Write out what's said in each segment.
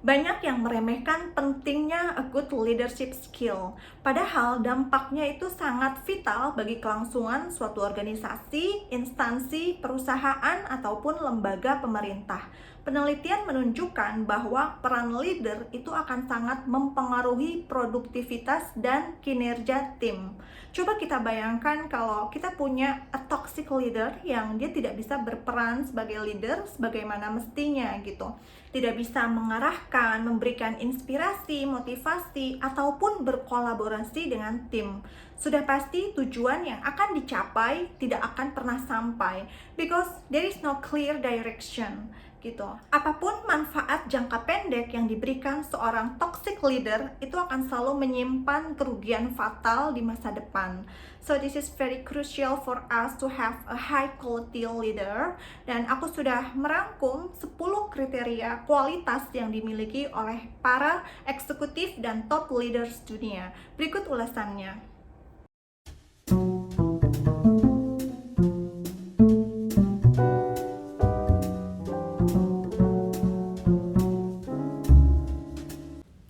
Banyak yang meremehkan pentingnya a good leadership skill, padahal dampaknya itu sangat vital bagi kelangsungan suatu organisasi, instansi, perusahaan, ataupun lembaga pemerintah. Penelitian menunjukkan bahwa peran leader itu akan sangat mempengaruhi produktivitas dan kinerja tim. Coba kita bayangkan kalau kita punya a toxic leader yang dia tidak bisa berperan sebagai leader sebagaimana mestinya gitu. Tidak bisa mengarahkan, memberikan inspirasi, motivasi, ataupun berkolaborasi dengan tim. Sudah pasti tujuan yang akan dicapai tidak akan pernah sampai because there is no clear direction gitu. Apapun manfaat jangka pendek yang diberikan seorang toxic leader itu akan selalu menyimpan kerugian fatal di masa depan. So this is very crucial for us to have a high quality leader, dan aku sudah merangkum 10 kriteria kualitas yang dimiliki oleh para eksekutif dan top leaders dunia. Berikut ulasannya.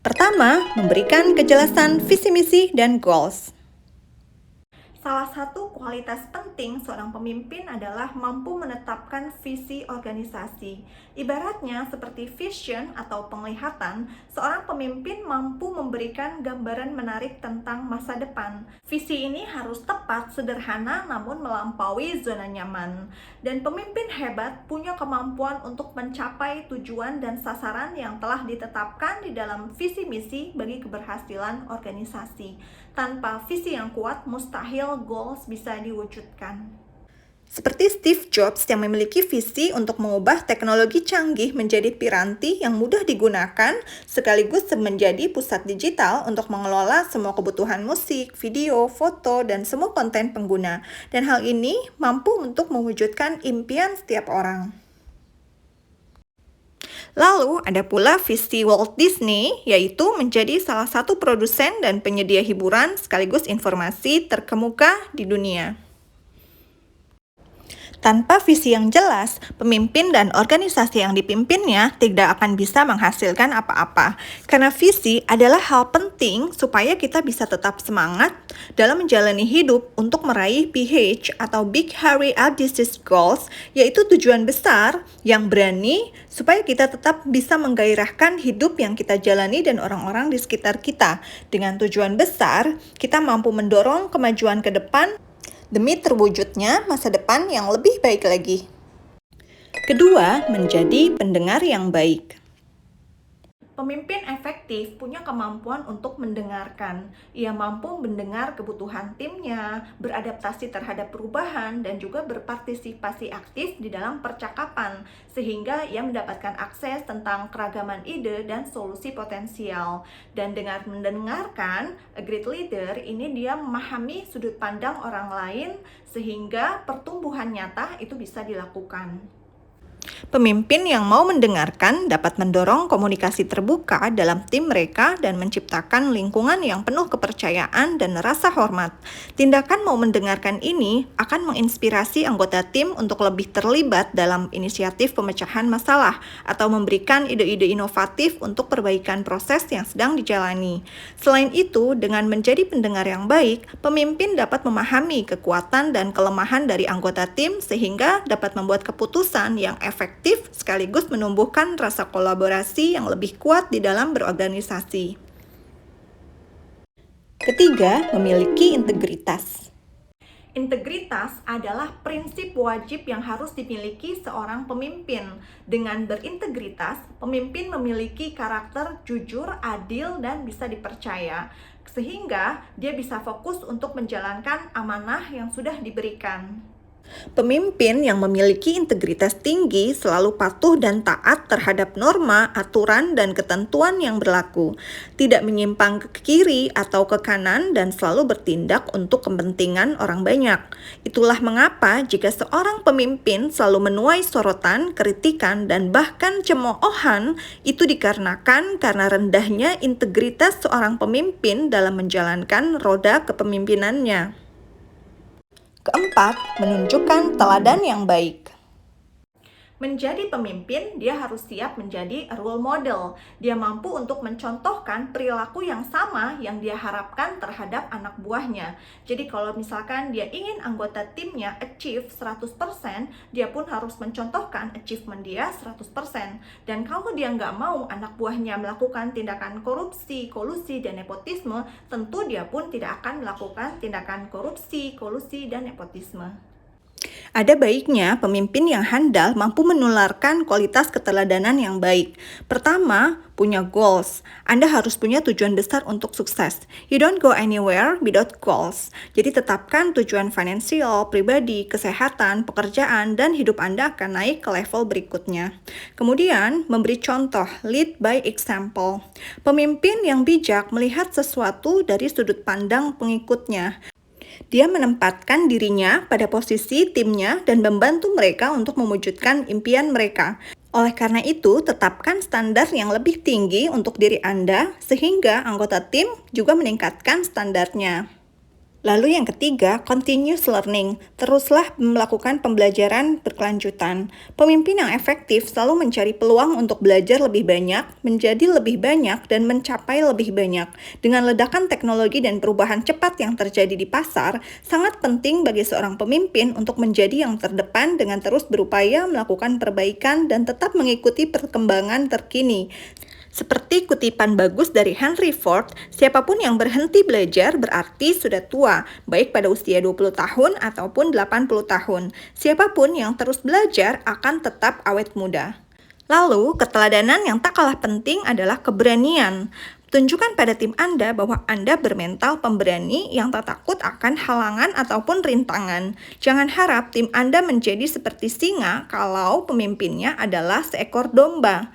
Pertama, memberikan kejelasan visi misi dan goals. Salah satu kualitas penting seorang pemimpin adalah mampu menetapkan visi organisasi. Ibaratnya seperti vision atau penglihatan, seorang pemimpin mampu memberikan gambaran menarik tentang masa depan. Visi ini harus tepat, sederhana, namun melampaui zona nyaman. Dan pemimpin hebat punya kemampuan untuk mencapai tujuan dan sasaran yang telah ditetapkan di dalam visi misi bagi keberhasilan organisasi. Tanpa visi yang kuat, mustahil goals bisa diwujudkan. Seperti Steve Jobs yang memiliki visi untuk mengubah teknologi canggih menjadi piranti yang mudah digunakan, sekaligus menjadi pusat digital untuk mengelola semua kebutuhan musik, video, foto, dan semua konten pengguna. Dan hal ini mampu untuk mewujudkan impian setiap orang. Lalu ada pula visi Walt Disney, yaitu menjadi salah satu produsen dan penyedia hiburan sekaligus informasi terkemuka di dunia. Tanpa visi yang jelas, pemimpin dan organisasi yang dipimpinnya tidak akan bisa menghasilkan apa-apa. Karena visi adalah hal penting supaya kita bisa tetap semangat dalam menjalani hidup untuk meraih BH atau Big Hairy Audacious Goals, yaitu tujuan besar yang berani supaya kita tetap bisa menggairahkan hidup yang kita jalani dan orang-orang di sekitar kita. Dengan tujuan besar, kita mampu mendorong kemajuan ke depan demi terwujudnya masa depan yang lebih baik lagi. Kedua, menjadi pendengar yang baik. Pemimpin efektif punya kemampuan untuk mendengarkan. Ia mampu mendengar kebutuhan timnya, beradaptasi terhadap perubahan, dan juga berpartisipasi aktif di dalam percakapan, sehingga ia mendapatkan akses tentang keragaman ide dan solusi potensial. Dan dengan mendengarkan, a great leader ini dia memahami sudut pandang orang lain, sehingga pertumbuhan nyata itu bisa dilakukan. Pemimpin yang mau mendengarkan dapat mendorong komunikasi terbuka dalam tim mereka dan menciptakan lingkungan yang penuh kepercayaan dan rasa hormat. Tindakan mau mendengarkan ini akan menginspirasi anggota tim untuk lebih terlibat dalam inisiatif pemecahan masalah atau memberikan ide-ide inovatif untuk perbaikan proses yang sedang dijalani. Selain itu, dengan menjadi pendengar yang baik, pemimpin dapat memahami kekuatan dan kelemahan dari anggota tim sehingga dapat membuat keputusan yang efektif sekaligus menumbuhkan rasa kolaborasi yang lebih kuat di dalam berorganisasi. Ketiga, memiliki integritas. Integritas adalah prinsip wajib yang harus dimiliki seorang pemimpin. Dengan berintegritas, pemimpin memiliki karakter jujur, adil, dan bisa dipercaya, sehingga dia bisa fokus untuk menjalankan amanah yang sudah diberikan. Pemimpin yang memiliki integritas tinggi selalu patuh dan taat terhadap norma, aturan, dan ketentuan yang berlaku, tidak menyimpang ke kiri atau ke kanan, dan selalu bertindak untuk kepentingan orang banyak. Itulah mengapa jika seorang pemimpin selalu menuai sorotan, kritikan, dan bahkan cemoohan, itu dikarenakan karena rendahnya integritas seorang pemimpin dalam menjalankan roda kepemimpinannya. Keempat, menunjukkan teladan yang baik. Menjadi pemimpin, dia harus siap menjadi role model. Dia mampu untuk mencontohkan perilaku yang sama yang dia harapkan terhadap anak buahnya. Jadi kalau misalkan dia ingin anggota timnya achieve 100%, dia pun harus mencontohkan achievement dia 100%. Dan kalau dia nggak mau anak buahnya melakukan tindakan korupsi, kolusi, dan nepotisme, tentu dia pun tidak akan melakukan tindakan korupsi, kolusi, dan nepotisme. Ada baiknya pemimpin yang handal mampu menularkan kualitas keteladanan yang baik. Pertama, punya goals. Anda harus punya tujuan besar untuk sukses. You don't go anywhere without goals. Jadi tetapkan tujuan finansial, pribadi, kesehatan, pekerjaan, dan hidup Anda akan naik ke level berikutnya. Kemudian, memberi contoh, lead by example. Pemimpin yang bijak melihat sesuatu dari sudut pandang pengikutnya. Dia menempatkan dirinya pada posisi timnya dan membantu mereka untuk mewujudkan impian mereka. Oleh karena itu, tetapkan standar yang lebih tinggi untuk diri Anda, sehingga anggota tim juga meningkatkan standarnya. Lalu yang ketiga, continuous learning. Teruslah melakukan pembelajaran berkelanjutan. Pemimpin yang efektif selalu mencari peluang untuk belajar lebih banyak, menjadi lebih banyak, dan mencapai lebih banyak. Dengan ledakan teknologi dan perubahan cepat yang terjadi di pasar, sangat penting bagi seorang pemimpin untuk menjadi yang terdepan dengan terus berupaya melakukan perbaikan dan tetap mengikuti perkembangan terkini. Seperti kutipan bagus dari Henry Ford, siapapun yang berhenti belajar berarti sudah tua, baik pada usia 20 tahun ataupun 80 tahun. Siapapun yang terus belajar akan tetap awet muda. Lalu, keteladanan yang tak kalah penting adalah keberanian. Tunjukkan pada tim Anda bahwa Anda bermental pemberani yang tak takut akan halangan ataupun rintangan. Jangan harap tim Anda menjadi seperti singa kalau pemimpinnya adalah seekor domba.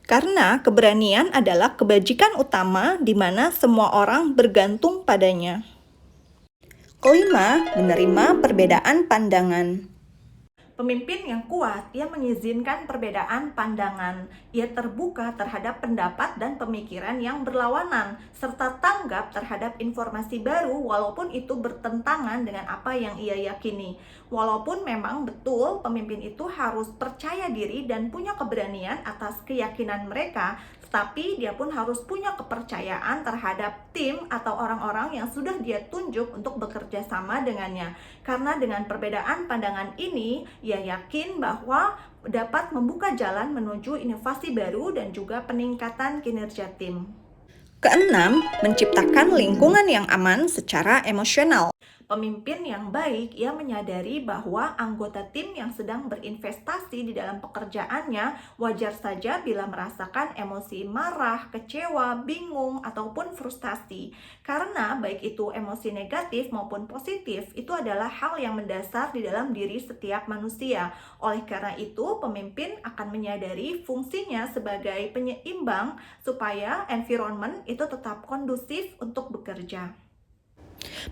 Karena keberanian adalah kebajikan utama di mana semua orang bergantung padanya. Kelima, menerima perbedaan pandangan. Pemimpin yang kuat, ia mengizinkan perbedaan pandangan. Ia terbuka terhadap pendapat dan pemikiran yang berlawanan, serta tanggap terhadap informasi baru walaupun itu bertentangan dengan apa yang ia yakini. Walaupun memang betul pemimpin itu harus percaya diri dan punya keberanian atas keyakinan mereka, tetapi dia pun harus punya kepercayaan terhadap tim atau orang-orang yang sudah dia tunjuk untuk bekerja sama dengannya. Karena dengan perbedaan pandangan ini, ia yakin bahwa dapat membuka jalan menuju inovasi baru dan juga peningkatan kinerja tim. Keenam, menciptakan lingkungan yang aman secara emosional. Pemimpin yang baik, ia menyadari bahwa anggota tim yang sedang berinvestasi di dalam pekerjaannya wajar saja bila merasakan emosi marah, kecewa, bingung, ataupun frustasi. Karena baik itu emosi negatif maupun positif, itu adalah hal yang mendasar di dalam diri setiap manusia. Oleh karena itu, pemimpin akan menyadari fungsinya sebagai penyeimbang supaya environment itu tetap kondusif untuk bekerja.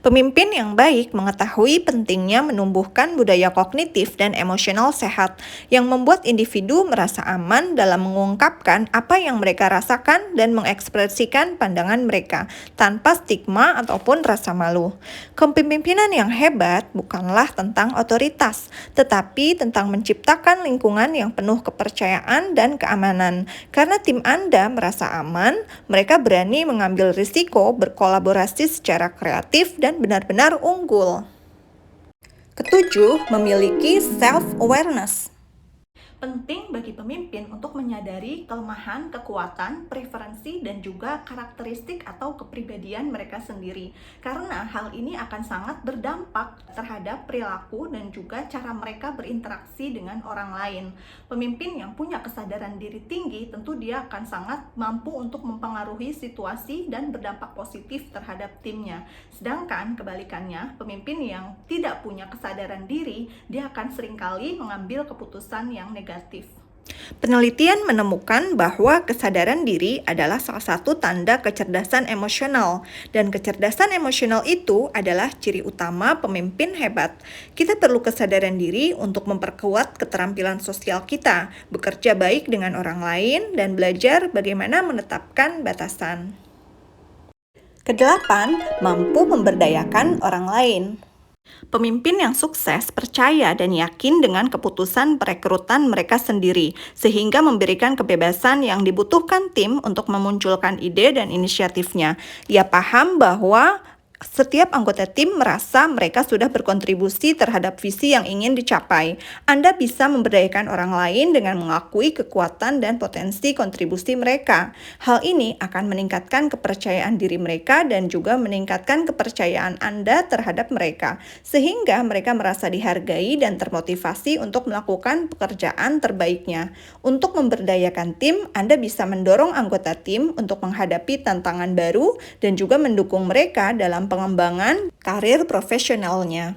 Pemimpin yang baik mengetahui pentingnya menumbuhkan budaya kognitif dan emosional sehat yang membuat individu merasa aman dalam mengungkapkan apa yang mereka rasakan dan mengekspresikan pandangan mereka tanpa stigma ataupun rasa malu. Kepemimpinan yang hebat bukanlah tentang otoritas, tetapi tentang menciptakan lingkungan yang penuh kepercayaan dan keamanan. Karena tim Anda merasa aman, mereka berani mengambil risiko berkolaborasi secara kreatif dan benar-benar unggul. Ketujuh, memiliki self-awareness. Penting bagi pemimpin untuk menyadari kelemahan, kekuatan, preferensi, dan juga karakteristik atau kepribadian mereka sendiri. Karena hal ini akan sangat berdampak terhadap perilaku dan juga cara mereka berinteraksi dengan orang lain. Pemimpin yang punya kesadaran diri tinggi tentu dia akan sangat mampu untuk mempengaruhi situasi dan berdampak positif terhadap timnya. Sedangkan kebalikannya, pemimpin yang tidak punya kesadaran diri, dia akan seringkali mengambil keputusan yang negatif. Penelitian menemukan bahwa kesadaran diri adalah salah satu tanda kecerdasan emosional, dan kecerdasan emosional itu adalah ciri utama pemimpin hebat. Kita perlu kesadaran diri untuk memperkuat keterampilan sosial kita, bekerja baik dengan orang lain, dan belajar bagaimana menetapkan batasan. Kedelapan, mampu memberdayakan orang lain. Pemimpin yang sukses percaya dan yakin dengan keputusan perekrutan mereka sendiri, sehingga memberikan kebebasan yang dibutuhkan tim untuk memunculkan ide dan inisiatifnya. Ia paham bahwa setiap anggota tim merasa mereka sudah berkontribusi terhadap visi yang ingin dicapai. Anda bisa memberdayakan orang lain dengan mengakui kekuatan dan potensi kontribusi mereka. Hal ini akan meningkatkan kepercayaan diri mereka dan juga meningkatkan kepercayaan Anda terhadap mereka, sehingga mereka merasa dihargai dan termotivasi untuk melakukan pekerjaan terbaiknya. Untuk memberdayakan tim, Anda bisa mendorong anggota tim untuk menghadapi tantangan baru dan juga mendukung mereka dalam pengembangan karir profesionalnya.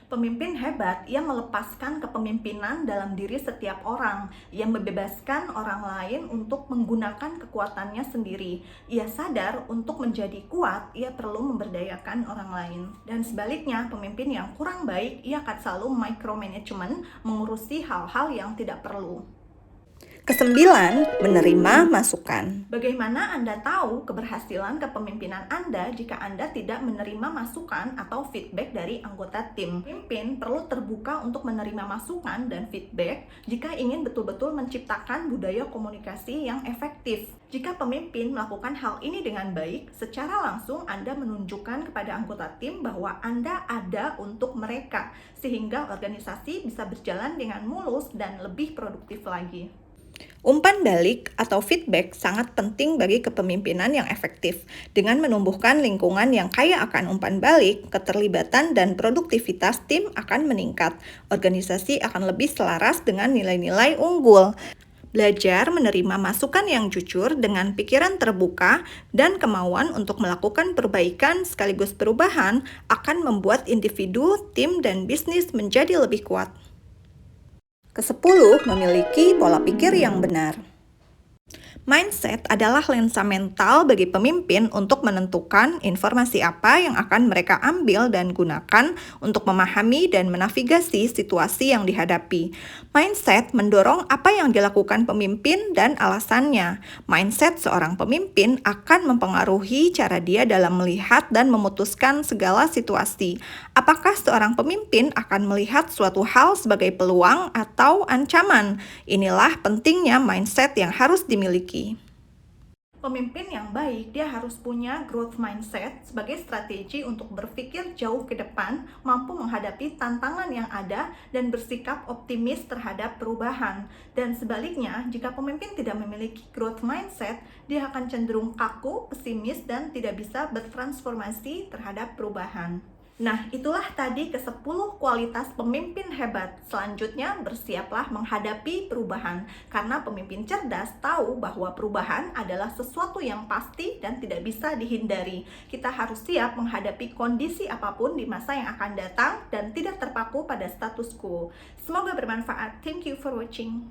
Pemimpin hebat yang melepaskan kepemimpinan dalam diri setiap orang, yang membebaskan orang lain untuk menggunakan kekuatannya sendiri. Ia sadar untuk menjadi kuat, ia perlu memberdayakan orang lain. Dan sebaliknya, pemimpin yang kurang baik, ia akan selalu micromanagement, mengurusi hal-hal yang tidak perlu. Kesembilan, menerima masukan. Bagaimana Anda tahu keberhasilan kepemimpinan Anda jika Anda tidak menerima masukan atau feedback dari anggota tim? Pemimpin perlu terbuka untuk menerima masukan dan feedback jika ingin betul-betul menciptakan budaya komunikasi yang efektif. Jika pemimpin melakukan hal ini dengan baik, secara langsung Anda menunjukkan kepada anggota tim bahwa Anda ada untuk mereka, sehingga organisasi bisa berjalan dengan mulus dan lebih produktif lagi. Umpan balik atau feedback sangat penting bagi kepemimpinan yang efektif. Dengan menumbuhkan lingkungan yang kaya akan umpan balik, keterlibatan dan produktivitas tim akan meningkat. Organisasi akan lebih selaras dengan nilai-nilai unggul. Belajar menerima masukan yang jujur dengan pikiran terbuka dan kemauan untuk melakukan perbaikan sekaligus perubahan akan membuat individu, tim, dan bisnis menjadi lebih kuat. Kesepuluh, memiliki pola pikir yang benar. Mindset adalah lensa mental bagi pemimpin untuk menentukan informasi apa yang akan mereka ambil dan gunakan untuk memahami dan menavigasi situasi yang dihadapi. Mindset mendorong apa yang dilakukan pemimpin dan alasannya. Mindset seorang pemimpin akan mempengaruhi cara dia dalam melihat dan memutuskan segala situasi. Apakah seorang pemimpin akan melihat suatu hal sebagai peluang atau ancaman? Inilah pentingnya mindset yang harus dimiliki. Pemimpin yang baik, dia harus punya growth mindset sebagai strategi untuk berpikir jauh ke depan, mampu menghadapi tantangan yang ada, dan bersikap optimis terhadap perubahan. Dan sebaliknya, jika pemimpin tidak memiliki growth mindset, dia akan cenderung kaku, pesimis, dan tidak bisa bertransformasi terhadap perubahan. Nah, itulah tadi ke-10 kualitas pemimpin hebat. Selanjutnya, bersiaplah menghadapi perubahan. Karena pemimpin cerdas tahu bahwa perubahan adalah sesuatu yang pasti dan tidak bisa dihindari. Kita harus siap menghadapi kondisi apapun di masa yang akan datang dan tidak terpaku pada status quo. Semoga bermanfaat. Thank you for watching.